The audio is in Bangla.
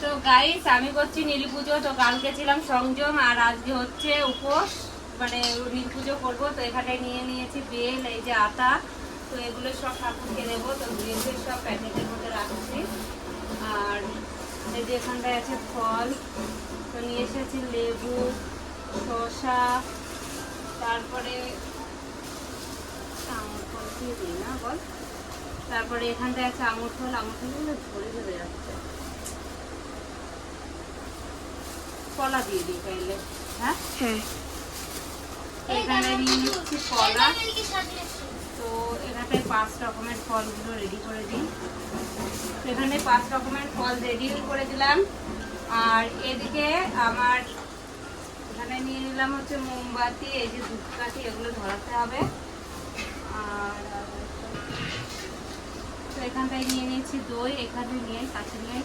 তো গাইস আমি করছি নীল পুজো। তো কালকে ছিলাম সংযম আর আজকে হচ্ছে উপোস, মানে নীল পুজো করবো। তো এখানে নিয়ে নিয়েছি বেল, এই যে আটা, তো এগুলো সব ঠাকুরকে দেবো। তো বেলের সব প্যাকেটের মধ্যে রাখছি। আর এই যে এখানটায় আছে ফল, তো নিয়ে এসেছি লেবু, শসা, তারপরে আঙুর ফল দিয়ে দিই না বল, তারপরে এখানটায় আছে আঙুর ফল। আঙুর ফলগুলো ঝরে ঝরে যাচ্ছে, কলা দিয়ে দিই তাইলে। হ্যাঁ হ্যাঁ, এখানে নিয়ে নিচ্ছি কলা। তো এখানটায় 5 রকমের ফলগুলো রেডি করে দিই। তো এখানে 5 রকমের ফল রেডি করে দিলাম। আর এদিকে আমার এখানে নিয়ে নিলাম হচ্ছে মোমবাতি, এই যে ধূপকাঠি, এগুলো ধরাতে হবে। আর তো এখানটায় নিয়ে নিয়েছি দই, এখানে নিয়ে কাছে নিয়ে